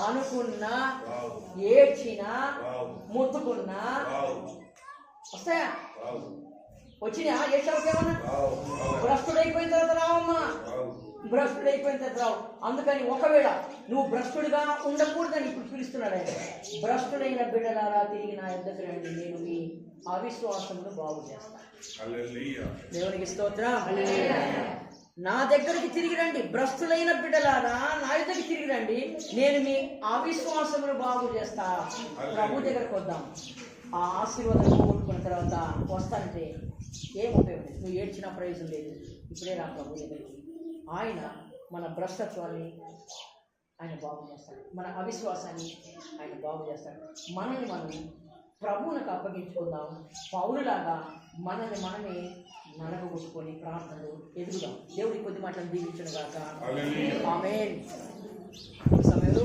అనుకున్నా, ఏడ్చినా, ముట్టుకున్నా వస్తాయా? వచ్చినా ఏడ్చావుకేమన్నా? భ్రష్టుడైపోయిన తర్వాత రావమ్మా, భ్రష్టుడైపోయిన తర్వాత రావు. అందుకని ఒకవేళ నువ్వు భ్రష్టుడిగా ఉండకూడదని ఇప్పుడు పిలుస్తున్నాడు ఆయన. భ్రష్టుడైన బిడ్డలారా తిరిగి నా యొద్దకు రండి, నేను మీ అవిశ్వాసమును బాగు చేస్తాను. దేవునికి స్తోత్రం. నా దగ్గరికి తిరిగి రండి, భ్రష్టులైన బిడ్డలారా నా దగ్గరికి తిరిగి రండి, నేను మీ అవిశ్వాసమును బాగు చేస్తా. ప్రభు దగ్గరకు వద్దాం. ఆ ఆశీర్వాదం పోగొట్టుకున్న తర్వాత వస్తానంటే ఏం ఉపయోగం? నువ్వు ఏడ్చిన ప్రయోజనం లేదు. ఇప్పుడే రా ప్రభు దగ్గరికి. ఆయన మన భ్రష్టత్వాన్ని ఆయన బాగు చేస్తాడు, మన అవిశ్వాసాన్ని ఆయన బాగు చేస్తాడు. మనల్ని మనం ప్రభువులకు అప్పగించుకుందాం. పౌరులాగా మనమే నలగొట్టుకొని ప్రార్థనలు ఎదుగుదాం. దేవుడి కొద్ది మాటలు దీవించును గాక. ఆమేన్. సమయంలో